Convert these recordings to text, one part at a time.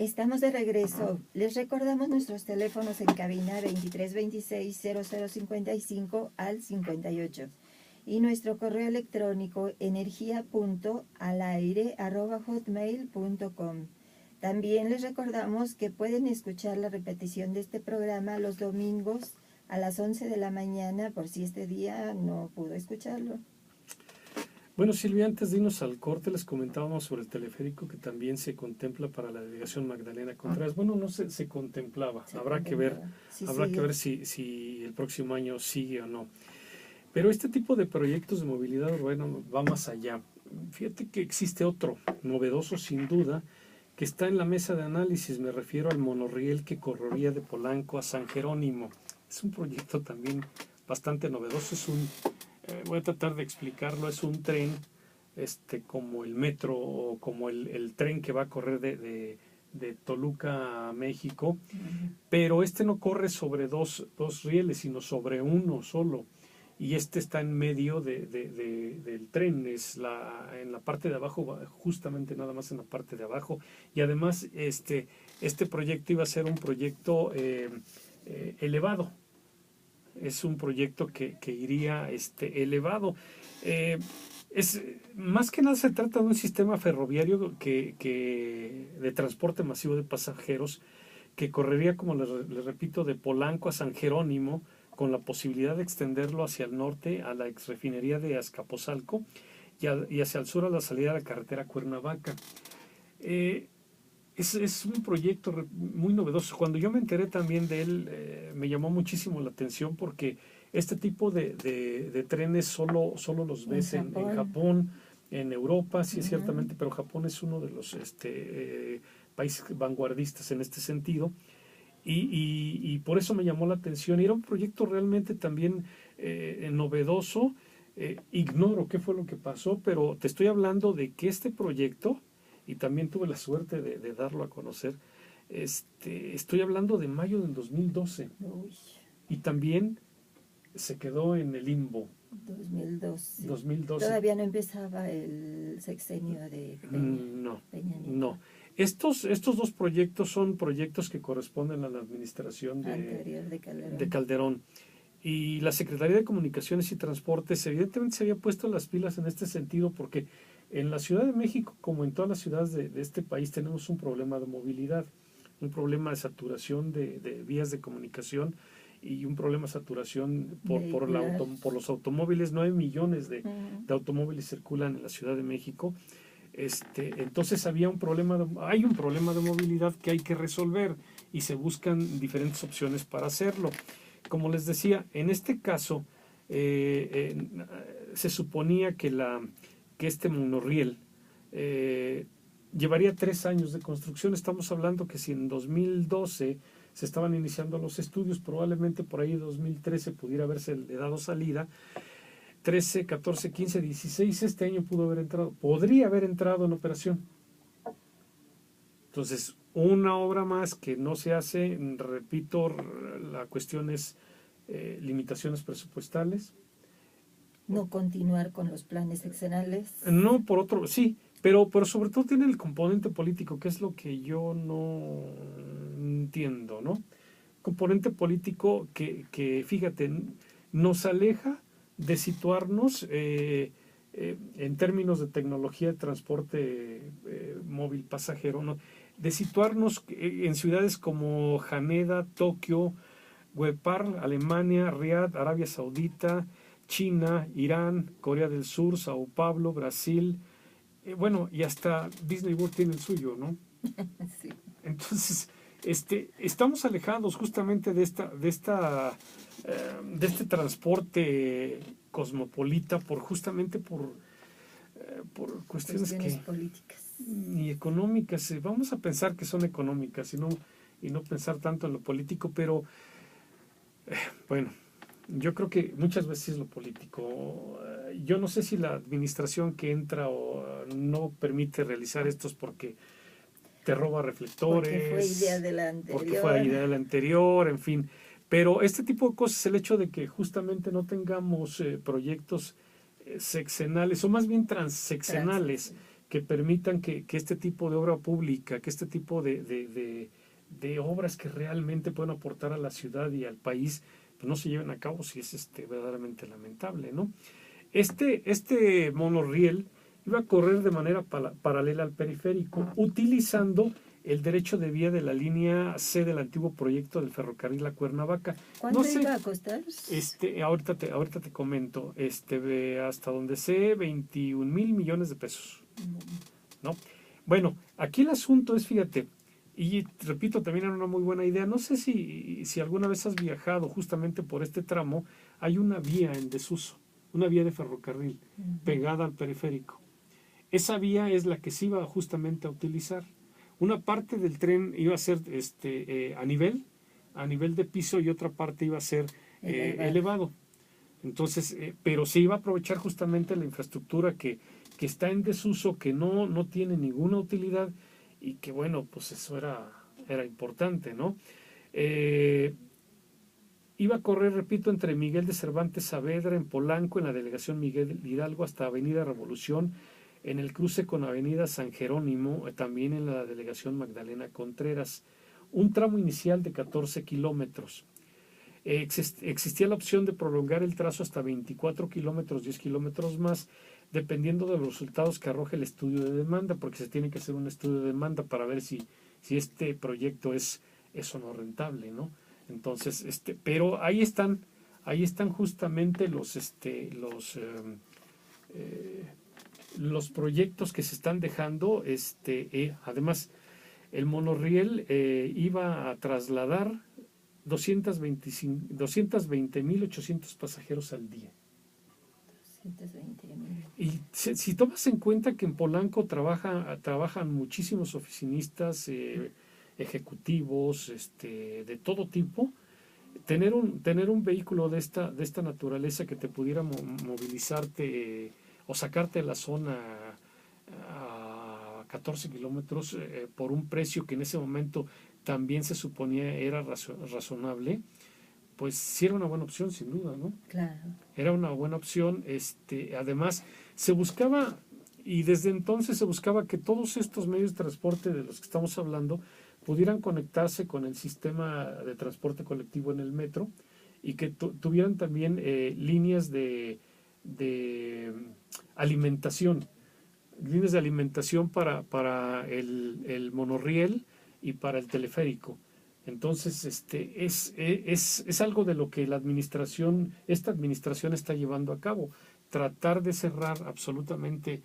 Estamos de regreso. Les recordamos nuestros teléfonos en cabina 2326-0055 al 58 y nuestro correo electrónico energia.alaire@hotmail.com. También les recordamos que pueden escuchar la repetición de este programa los domingos a las 11 de la mañana por si este día no pudo escucharlo. Bueno, Silvia, antes de irnos al corte les comentábamos sobre el teleférico que también se contempla para la delegación Magdalena Contreras. Bueno, no se contemplaba, habrá que ver si el próximo año sigue o no. Pero este tipo de proyectos de movilidad urbana va más allá. Fíjate que existe otro, novedoso sin duda, que está en la mesa de análisis. Me refiero al monorriel que correría de Polanco a San Jerónimo. Es un proyecto también bastante novedoso. Es voy a tratar de explicarlo. Es un tren como el metro o como el tren que va a correr de Toluca a México, pero no corre sobre dos rieles, sino sobre uno solo. Y está en medio del tren, en la parte de abajo, justamente nada más en la parte de abajo. Y además este proyecto iba a ser un proyecto elevado. Es un proyecto que iría elevado. Más que nada se trata de un sistema ferroviario de transporte masivo de pasajeros que correría, como les repito, de Polanco a San Jerónimo, con la posibilidad de extenderlo hacia el norte a la exrefinería de Azcapotzalco y hacia el sur a la salida de la carretera Cuernavaca. Es un proyecto muy novedoso. Cuando yo me enteré también de él, me llamó muchísimo la atención porque este tipo de trenes solo los ves en Japón, en Europa, sí, ciertamente, pero Japón es uno de los países vanguardistas en este sentido. Y por eso me llamó la atención. Y era un proyecto realmente también novedoso. Ignoro qué fue lo que pasó, pero te estoy hablando de que este proyecto, y también tuve la suerte de darlo a conocer, estoy hablando de mayo del 2012. Uy. Y también se quedó en el limbo. 2012. Todavía no empezaba el sexenio de Peña Nieto. No. Estos dos proyectos son proyectos que corresponden a la administración de Calderón. Y la Secretaría de Comunicaciones y Transportes evidentemente se había puesto las pilas en este sentido porque en la Ciudad de México, como en todas las ciudades de este país, tenemos un problema de movilidad, un problema de saturación de vías de comunicación y un problema de saturación por los automóviles. 9 millones de automóviles circulan en la Ciudad de México. Entonces hay un problema de movilidad que hay que resolver y se buscan diferentes opciones para hacerlo. Como les decía, en este caso se suponía que este monorriel llevaría 3 años de construcción. Estamos hablando que si en 2012 se estaban iniciando los estudios, probablemente por ahí 2013 pudiera haberse dado salida. 13, 14, 15, 16, este año podría haber entrado en operación. Entonces, una obra más que no se hace, repito, la cuestión es limitaciones presupuestales. No continuar con los planes sexenales. No, por otro, sí, pero sobre todo tiene el componente político, que es lo que yo no entiendo, ¿no? Componente político que fíjate, nos aleja de situarnos en términos de tecnología de transporte móvil pasajero, ¿no? De situarnos en ciudades como Haneda, Tokio, Guepar, Alemania, Riad, Arabia Saudita, China, Irán, Corea del Sur, Sao Paulo, Brasil, y hasta Disney World tiene el suyo, ¿no? Sí. Entonces, estamos alejados justamente de este transporte cosmopolita por cuestiones políticas y económicas. Vamos a pensar que son económicas y no pensar tanto en lo político, pero yo creo que muchas veces es lo político. Yo no sé si la administración que entra no permite realizar estos porque te roba reflectores, porque fue idea de la anterior, en fin. Pero este tipo de cosas, el hecho de que justamente no tengamos proyectos sexenales, o más bien transeccionales, que permitan que este tipo de obra pública, que este tipo de obras que realmente pueden aportar a la ciudad y al país, pues no se lleven a cabo, si es verdaderamente lamentable, ¿no? Este monorriel iba a correr de manera paralela al periférico, utilizando el derecho de vía de la línea C del antiguo proyecto del ferrocarril a Cuernavaca. ¿Cuánto iba a costar? Ahorita te comento, hasta donde sé, 21,000 millones de pesos, ¿no? Bueno, aquí el asunto es, fíjate, y repito, también era una muy buena idea. No sé si alguna vez has viajado justamente por este tramo. Hay una vía en desuso, una vía de ferrocarril pegada al periférico. Esa vía es la que se iba justamente a utilizar. Una parte del tren iba a ser a nivel de piso, y otra parte iba a ser elevado. Entonces, pero se iba a aprovechar justamente la infraestructura que está en desuso, que no tiene ninguna utilidad, y que bueno, pues eso era importante, ¿no? Iba a correr, repito, entre Miguel de Cervantes Saavedra, en Polanco, en la delegación Miguel Hidalgo, hasta Avenida Revolución, en el cruce con Avenida San Jerónimo, también en la delegación Magdalena Contreras. Un tramo inicial de 14 kilómetros. Existía la opción de prolongar el trazo hasta 24 kilómetros, 10 kilómetros más, dependiendo de los resultados que arroje el estudio de demanda, porque se tiene que hacer un estudio de demanda para ver si este proyecto es o no rentable, ¿no? Entonces, pero ahí están justamente los proyectos que se están dejando. Además, el monorriel iba a trasladar 220,800 pasajeros al día. 220,000. Y si tomas en cuenta que en Polanco trabajan muchísimos oficinistas, ejecutivos, de todo tipo, tener un vehículo de esta naturaleza que te pudiera movilizarte o sacarte de la zona a 14 kilómetros por un precio que en ese momento también se suponía era razonable, pues sí era una buena opción, sin duda, ¿no? Claro. Era una buena opción. Además, se buscaba, y desde entonces se buscaba, que todos estos medios de transporte de los que estamos hablando pudieran conectarse con el sistema de transporte colectivo en el metro, y que tuvieran también líneas de alimentación, para el monorriel y para el teleférico. Entonces, es algo de lo que esta administración está llevando a cabo, tratar de cerrar absolutamente,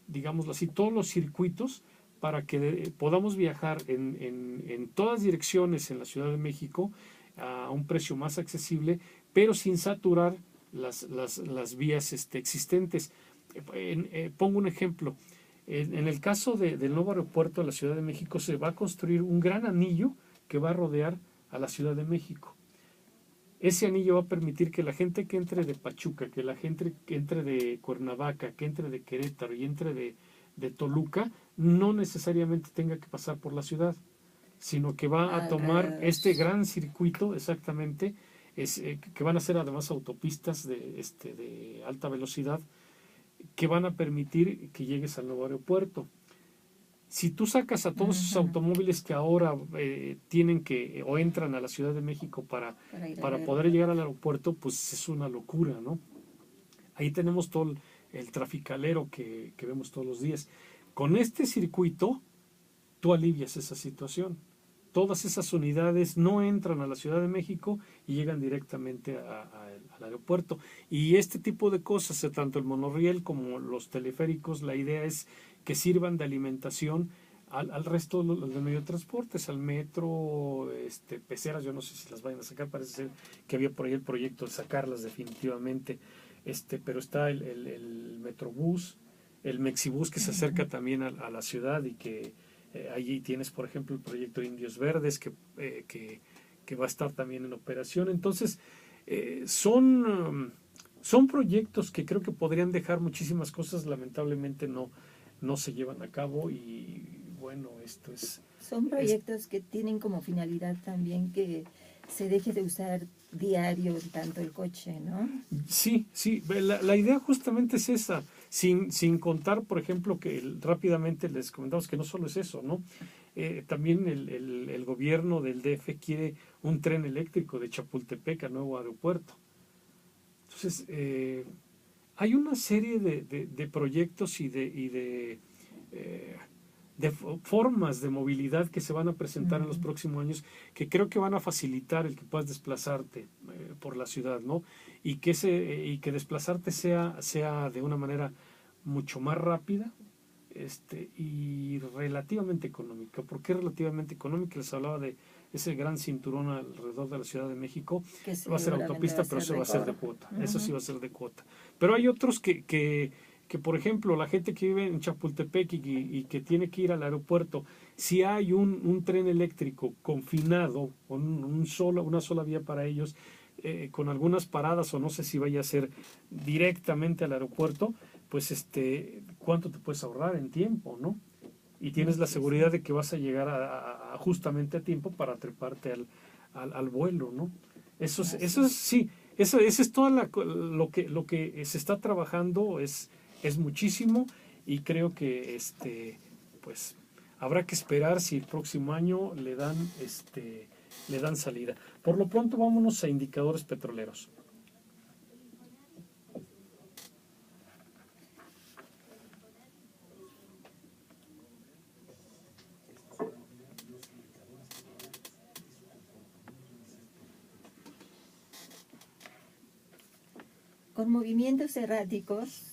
digámoslo así, todos los circuitos para que podamos viajar en todas direcciones en la Ciudad de México a un precio más accesible, pero sin saturar las vías existentes. Pongo un ejemplo. En el caso del nuevo aeropuerto de la Ciudad de México, se va a construir un gran anillo que va a rodear a la Ciudad de México. Ese anillo va a permitir que la gente que entre de Pachuca, que la gente que entre de Cuernavaca, que entre de Querétaro y entre de Toluca, no necesariamente tenga que pasar por la ciudad, sino que va a tomar este gran circuito, exactamente, que van a ser además autopistas de alta velocidad, que van a permitir que llegues al nuevo aeropuerto. Si tú sacas a todos esos automóviles que ahora tienen o entran a la Ciudad de México para poder llegar al aeropuerto, pues es una locura, ¿no? Ahí tenemos todo el traficalero que vemos todos los días. Con este circuito, tú alivias esa situación. Todas esas unidades no entran a la Ciudad de México y llegan directamente al aeropuerto. Y este tipo de cosas, tanto el monorriel como los teleféricos, la idea es que sirvan de alimentación al resto de los medios de transportes, al metro, peceras. Yo no sé si las vayan a sacar, parece ser que había por ahí el proyecto de sacarlas definitivamente, pero está el Metrobús, el Mexibús, que se acerca también a la ciudad, y que allí tienes, por ejemplo, el proyecto Indios Verdes, que va a estar también en operación. Entonces, son proyectos que creo que podrían dejar muchísimas cosas. Lamentablemente no se llevan a cabo, y bueno, esto es... Son proyectos que tienen como finalidad también que se deje de usar diario tanto el coche, ¿no? Sí, la idea justamente es esa. sin contar, por ejemplo, que rápidamente les comentamos que no solo es eso, ¿no? También el gobierno del DF quiere un tren eléctrico de Chapultepec al nuevo aeropuerto. Entonces, hay una serie de proyectos y de formas de movilidad que se van a presentar en los próximos años, que creo que van a facilitar el que puedas desplazarte por la ciudad, ¿no? Y que desplazarte sea de una manera mucho más rápida y relativamente económica. ¿Por qué relativamente económica? Les hablaba de ese gran cinturón alrededor de la Ciudad de México. Va a ser autopista, pero eso va a ser de cuota. Eso sí va a ser de cuota. Pero hay otros que por ejemplo, la gente que vive en Chapultepec y que tiene que ir al aeropuerto, si hay un tren eléctrico confinado, con una sola vía para ellos, con algunas paradas, o no sé si vaya a ser directamente al aeropuerto, pues ¿cuánto te puedes ahorrar en tiempo, no? Y tienes la seguridad de que vas a llegar justamente a tiempo para treparte al vuelo, ¿no? Eso es todo lo que se está trabajando, es muchísimo, y creo que pues habrá que esperar si el próximo año le dan salida. Por lo pronto, vámonos a indicadores petroleros. Con movimientos erráticos